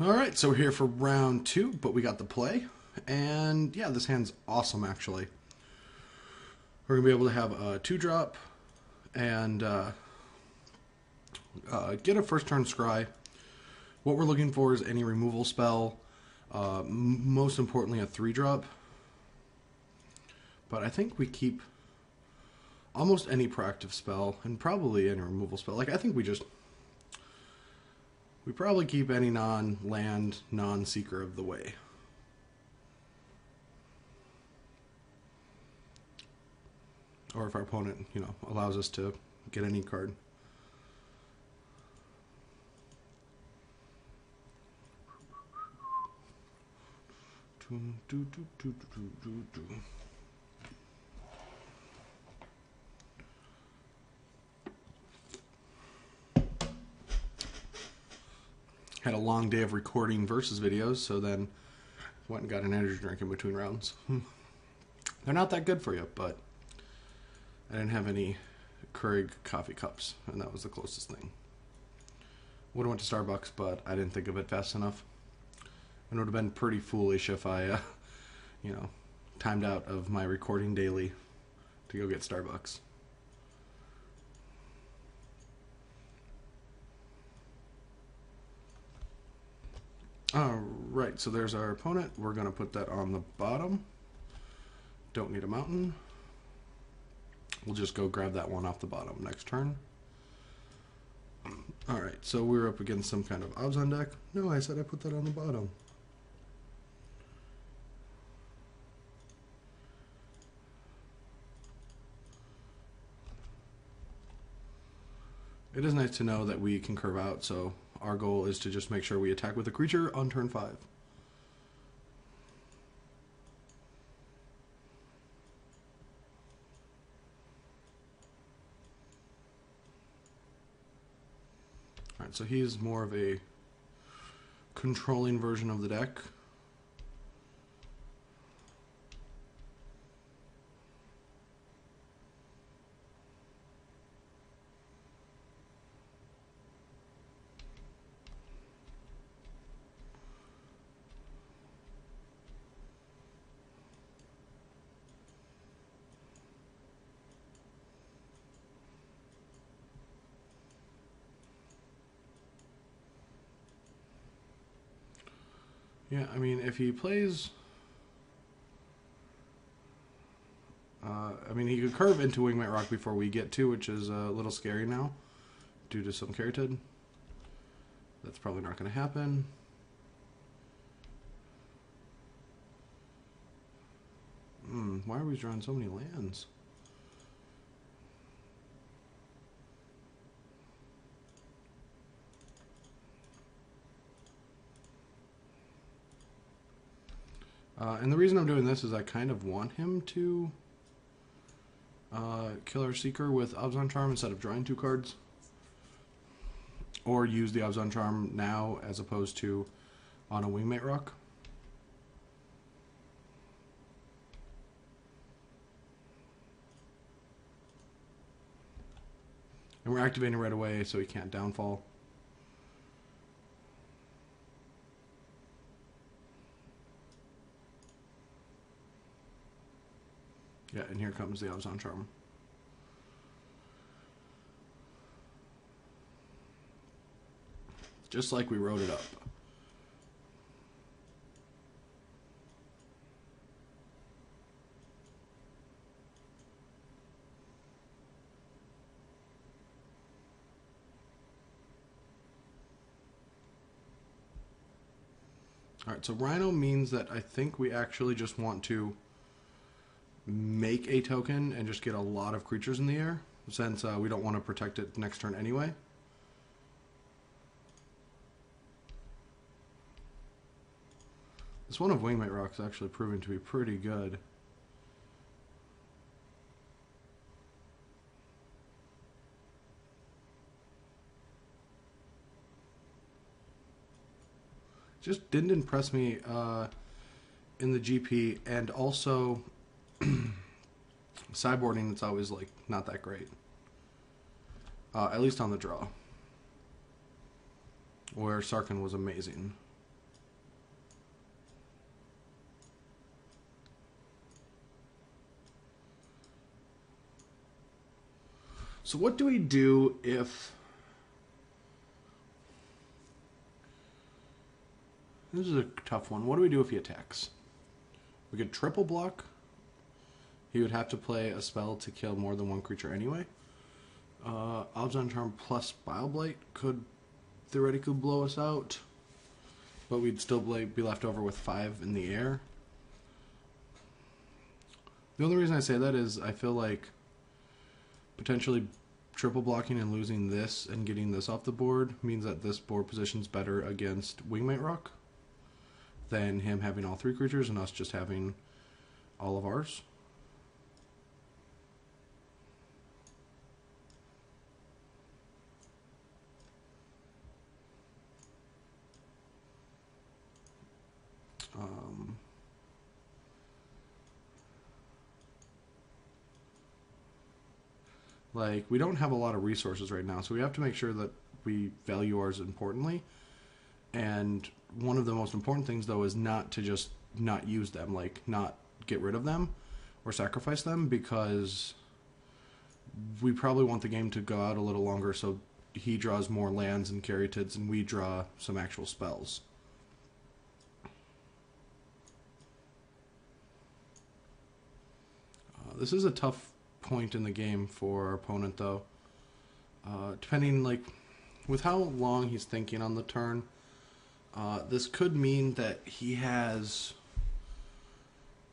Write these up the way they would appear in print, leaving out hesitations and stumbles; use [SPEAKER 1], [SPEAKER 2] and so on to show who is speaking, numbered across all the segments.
[SPEAKER 1] All right, so we're here for round two, but we got the play. And yeah, this hand's awesome, actually. We're going to be able to have a 2-drop and get a first turn scry. What we're looking for is any removal spell, most importantly a 3-drop. But I think we keep almost any proactive spell and probably any removal spell. Like, I think we probably keep any non-land, non-seeker of the way. Or if our opponent, allows us to get any card. Had a long day of recording versus videos, so then went and got an energy drink in between rounds. They're not that good for you, but I didn't have any Keurig coffee cups, and that was the closest thing. Would have went to Starbucks, but I didn't think of it fast enough. And it would have been pretty foolish if I, timed out of my recording daily to go get Starbucks. Alright, so there's our opponent. We're going to put that on the bottom. Don't need a mountain. We'll just go grab that one off the bottom next turn. Alright, so we're up against some kind of Abzan deck. No, I said I put that on the bottom. It is nice to know that we can curve out, so our goal is to just make sure we attack with a creature on turn 5. Alright, so he's more of a controlling version of the deck. Yeah, I mean, if he plays... he could curve into Wingmate Rock before we get to, which is a little scary now, due to some Caryatid. That's probably not going to happen. Why are we drawing so many lands? And the reason I'm doing this is I kind of want him to kill our Seeker with Abzan Charm instead of drawing 2 cards. Or use the Abzan Charm now as opposed to on a Wingmate Rock. And we're activating right away so he can't downfall. Yeah, and here comes the Abzan Charm. Just like we wrote it up. Alright, so Rhino means that I think we actually just want to make a token and just get a lot of creatures in the air, since we don't want to protect it next turn anyway. This one of Wingmate Rock is actually proving to be pretty good. Just didn't impress me in the GP, and also sideboarding, it's always like not that great. At least on the draw, where Sarkhan was amazing. So what do we do if... This is a tough one. What do we do if he attacks? We could triple block. He would have to play a spell to kill more than one creature anyway. Odds on Charm plus Bile Blight could theoretically blow us out. But we'd still be left over with 5 in the air. The only reason I say that is I feel like potentially triple blocking and losing this and getting this off the board means that this board position's better against Wingmate Rock than him having all 3 creatures and us just having all of ours. Like, we don't have a lot of resources right now, so we have to make sure that we value ours importantly. And one of the most important things, though, is not to just not use them, like, not get rid of them or sacrifice them, because we probably want the game to go out a little longer so he draws more lands and caryatids and we draw some actual spells. This is a tough point in the game for our opponent, though. Depending, like, with how long he's thinking on the turn, this could mean that he has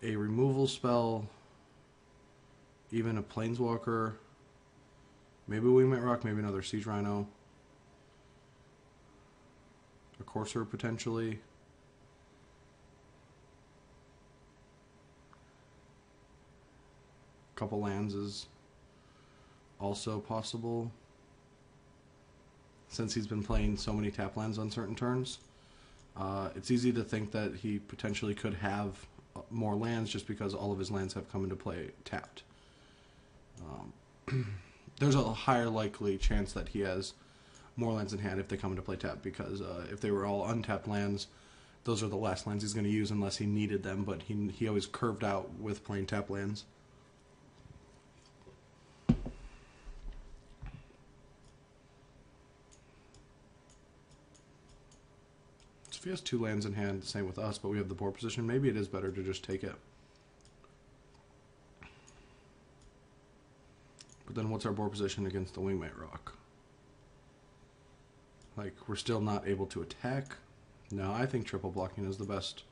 [SPEAKER 1] a removal spell, even a Planeswalker, maybe a Wingmate Rock, maybe another Siege Rhino, a Courser potentially. A couple lands is also possible, since he's been playing so many tap lands on certain turns. It's easy to think that he potentially could have more lands just because all of his lands have come into play tapped. There's a higher likely chance that he has more lands in hand if they come into play tapped, because if they were all untapped lands, those are the last lands he's going to use unless he needed them, but he always curved out with playing tap lands. If he has 2 lands in hand, same with us, but we have the board position, maybe it is better to just take it. But then what's our board position against the Wingmate Rock? Like, we're still not able to attack. No, I think triple blocking is the best.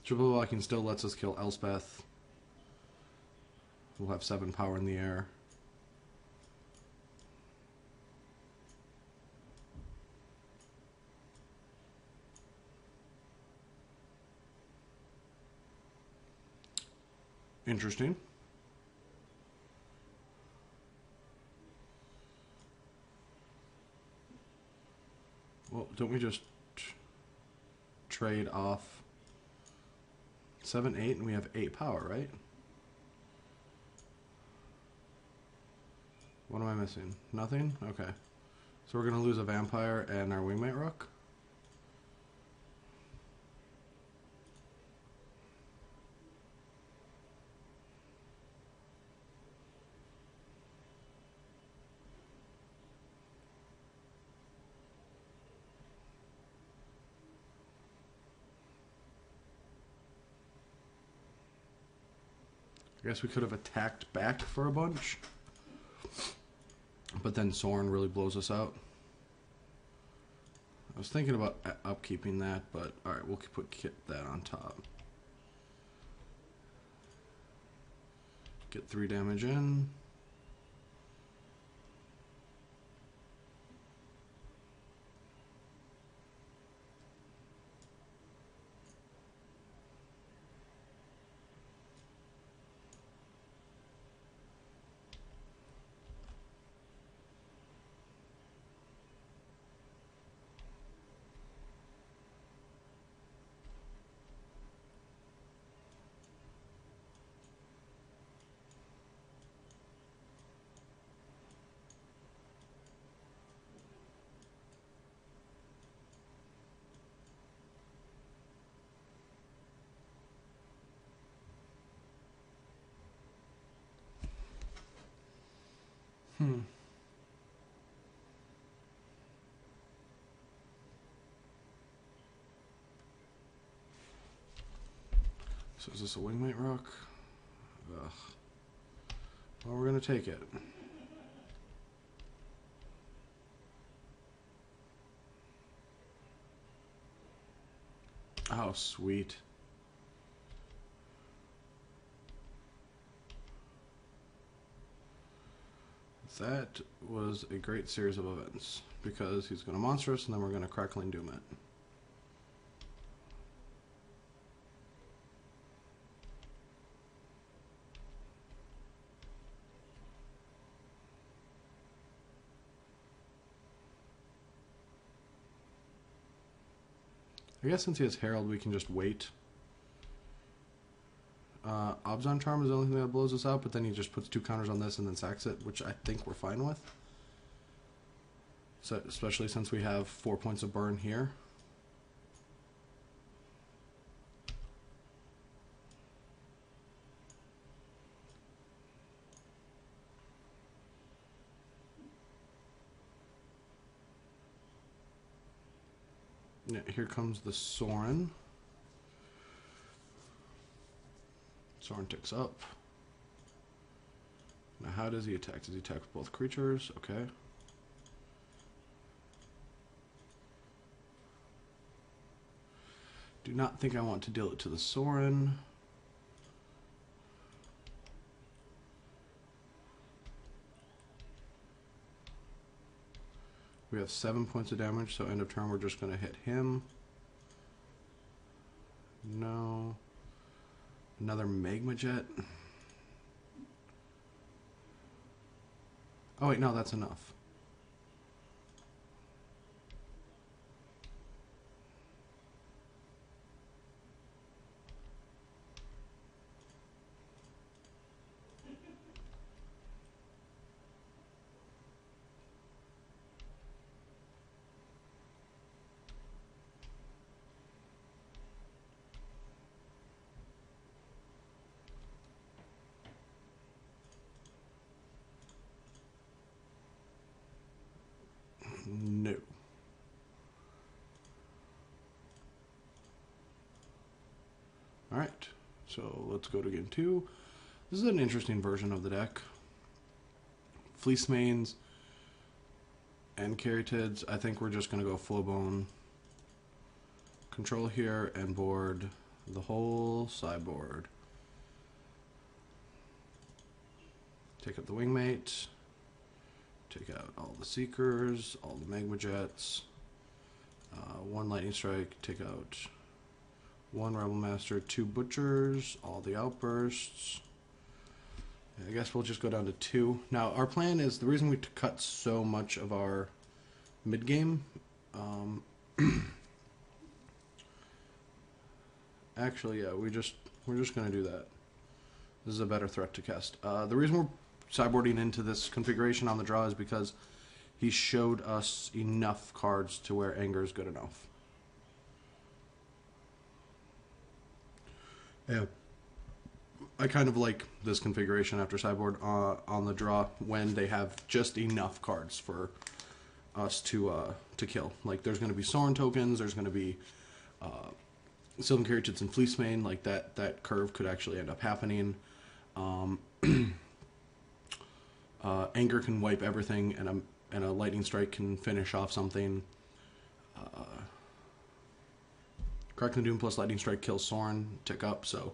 [SPEAKER 1] Triple blocking still lets us kill Elspeth. We'll have 7 power in the air. Interesting. Well, don't we just trade off 7, 8, and we have 8 power, right? What am I missing? Nothing? Okay. So we're going to lose a Vampire and our Wingmate Rook? I guess we could have attacked back for a bunch, but then Sorin really blows us out. I was thinking about upkeeping that, but alright, we'll put that on top. Get 3 damage in. So is this a wingmate rock? Ugh. Well, we're gonna take it. Oh, sweet. That was a great series of events, because he's going to monster us, and then we're going to Crackling Doom it. I guess since he has Herald, we can just wait. Obzon Charm is the only thing that blows us out, but then he just puts 2 counters on this and then sacks it, which I think we're fine with. So, especially since we have 4 points of burn here. Yeah, here comes the Sorin. Sorin ticks up. Now how does he attack? Does he attack with both creatures? Okay. Do not think I want to deal it to the Sorin. We have 7 points of damage, so end of turn we're just going to hit him. No. Another Magma Jet. Oh wait, no, that's enough. No. Alright, so let's go to game 2. This is an interesting version of the deck. Fleece Mains and Caryatids. I think we're just going to go full bone control here and board the whole sideboard. Take out the Wingmate. Take out all the Seekers, all the Magma Jets, 1 Lightning Strike, take out 1 Rebel Master, 2 Butchers, all the Outbursts. I guess we'll just go down to 2. Now, our plan is, the reason we cut so much of our mid-game, actually, yeah, we're just going to do that. This is a better threat to cast. The reason we're sideboarding into this configuration on the draw is because he showed us enough cards to where Anger is good enough. Yeah, I kind of like this configuration after sideboard on the draw when they have just enough cards for us to kill. Like there's going to be Sorin tokens, there's going to be Sylvan Caryatids and Fleece Mane. Like that curve could actually end up happening. Anger can wipe everything, and a Lightning Strike can finish off something. Crackling Doom plus Lightning Strike kills Sorin, tick up, so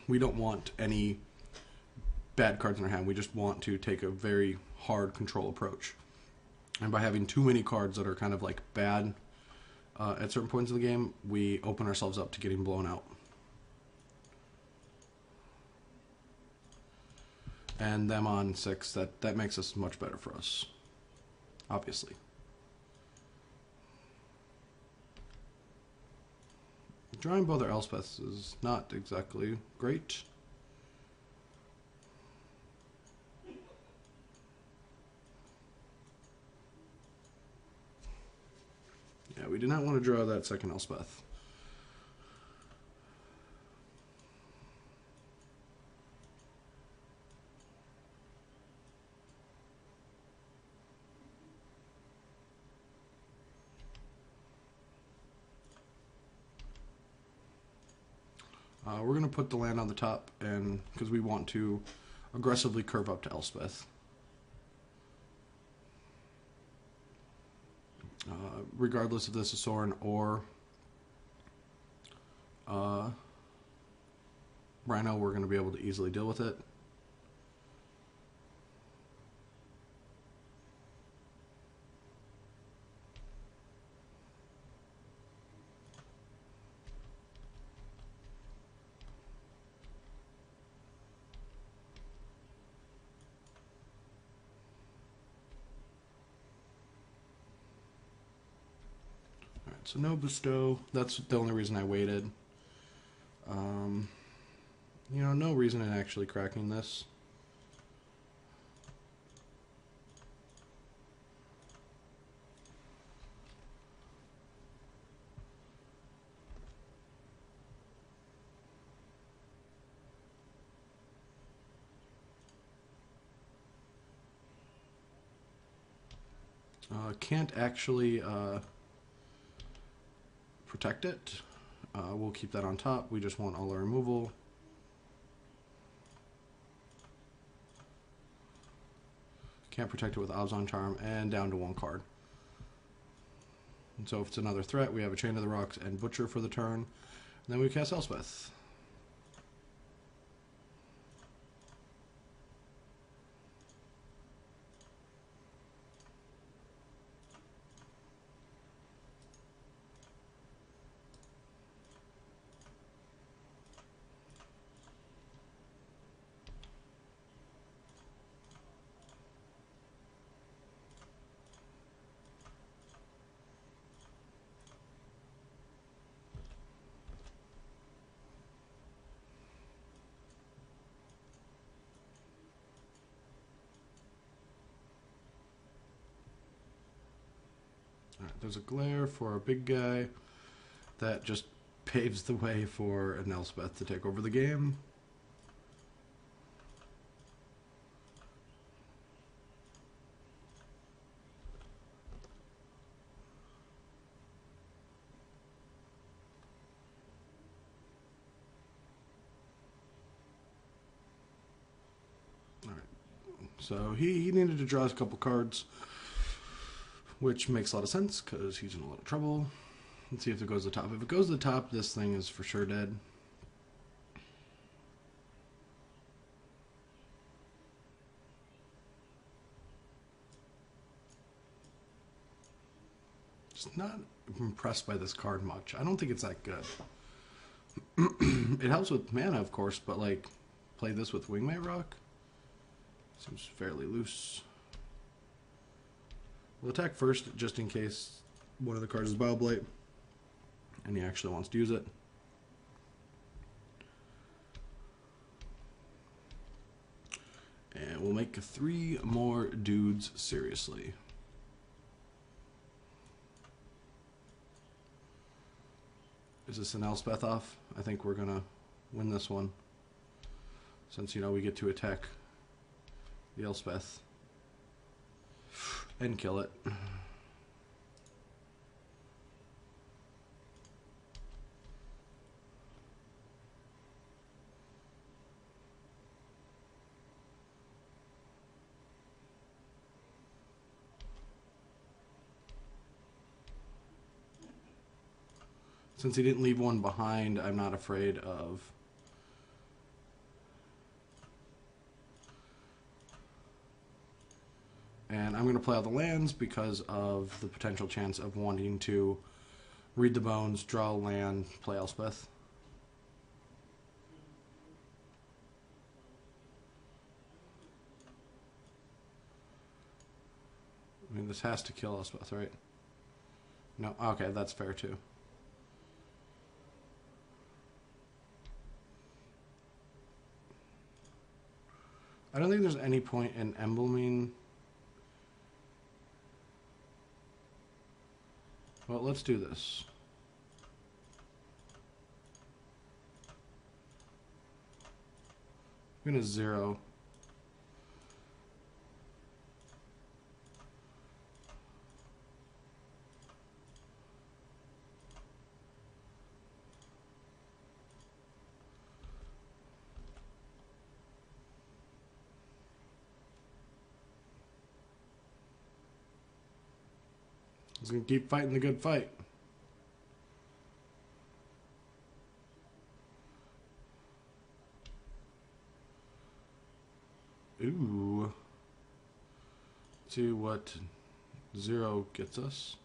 [SPEAKER 1] we don't want any bad cards in our hand. We just want to take a very hard control approach. And by having too many cards that are kind of like bad at certain points of the game, we open ourselves up to getting blown out. And them on 6, that makes us much better for us, obviously. Drawing both our Elspeths is not exactly great. Yeah, we do not want to draw that second Elspeth. We're going to put the land on the top, and because we want to aggressively curve up to Elspeth. Regardless if this is Soren or Rhino, we're going to be able to easily deal with it. So no bestow. That's the only reason I waited. You know, no reason in actually cracking this. Can't actually protect it. We'll keep that on top. We just want all our removal. Can't protect it with Ozon Charm, and down to 1 card. And so if it's another threat, we have a Chain of the Rocks and Butcher for the turn. And then we cast Elspeth. Alright, there's a glare for our big guy. That just paves the way for an Elspeth to take over the game. Alright, so he needed to draw us a couple cards, which makes a lot of sense because he's in a lot of trouble. Let's see if it goes to the top. If it goes to the top, this thing is for sure dead. Just not impressed by this card much. I don't think it's that good. It helps with mana, of course, but like, play this with Wingmate Rock? Seems fairly loose. We'll attack first, just in case one of the cards is Bioblade, and he actually wants to use it. And we'll make 3 more dudes seriously. Is this an Elspeth off? I think we're gonna win this one, since, you know, we get to attack the Elspeth and kill it. Since he didn't leave one behind, I'm not afraid of and I'm going to play all the lands because of the potential chance of wanting to read the bones, draw a land, play Elspeth. I mean, this has to kill Elspeth, right? No? Okay, that's fair too. I don't think there's any point in embleming. Well, let's do this. I'm going to 0. He's going to keep fighting the good fight. Ooh. See what 0 gets us.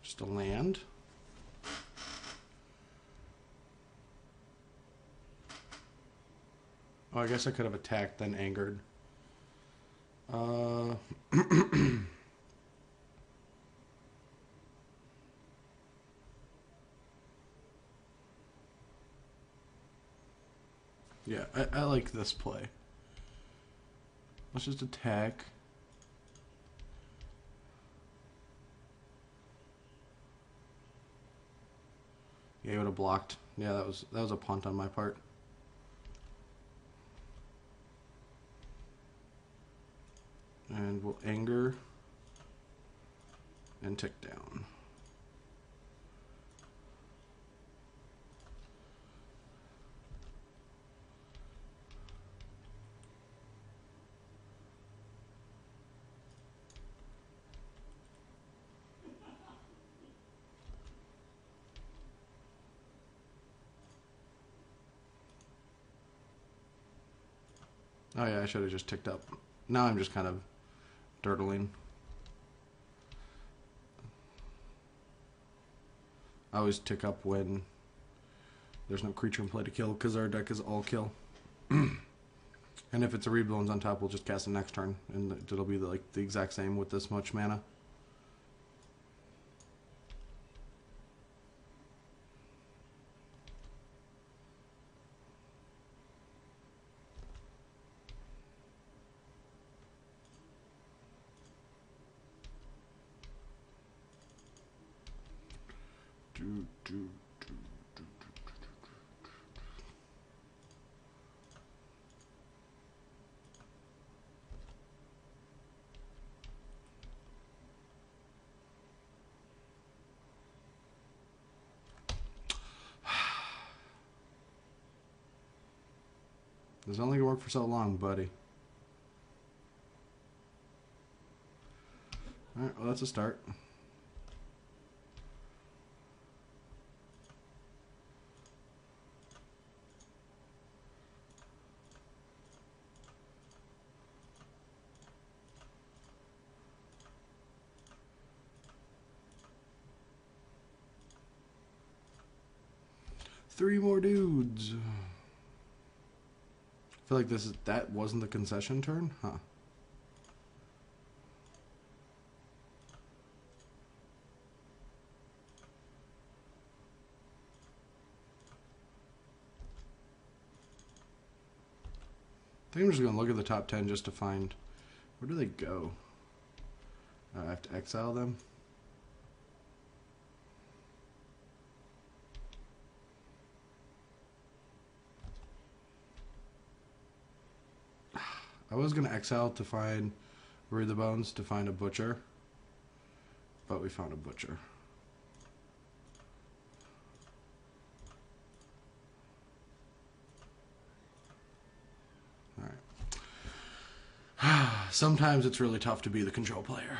[SPEAKER 1] Just a land. Oh, I guess I could have attacked, then angered. Yeah, I like this play. Let's just attack. Yeah, he would have blocked. Yeah, that was a punt on my part. And we'll anger and tick down. Oh yeah, I should have just ticked up. Now I'm just kind of dirtling. I always tick up when there's no creature in play to kill, because our deck is all kill. And if it's a Rebloons on top, we'll just cast it next turn, and it'll be like the exact same with this much mana. This only gonna work for so long, buddy. Alright, well, that's a start. Three more dudes. I feel like that wasn't the concession turn, huh? I think I'm just gonna look at the top 10 just to find where do they go. I have to exile them. I was going to exile to find Read the Bones to find a Butcher, but we found a Butcher. Alright. Sometimes it's really tough to be the control player.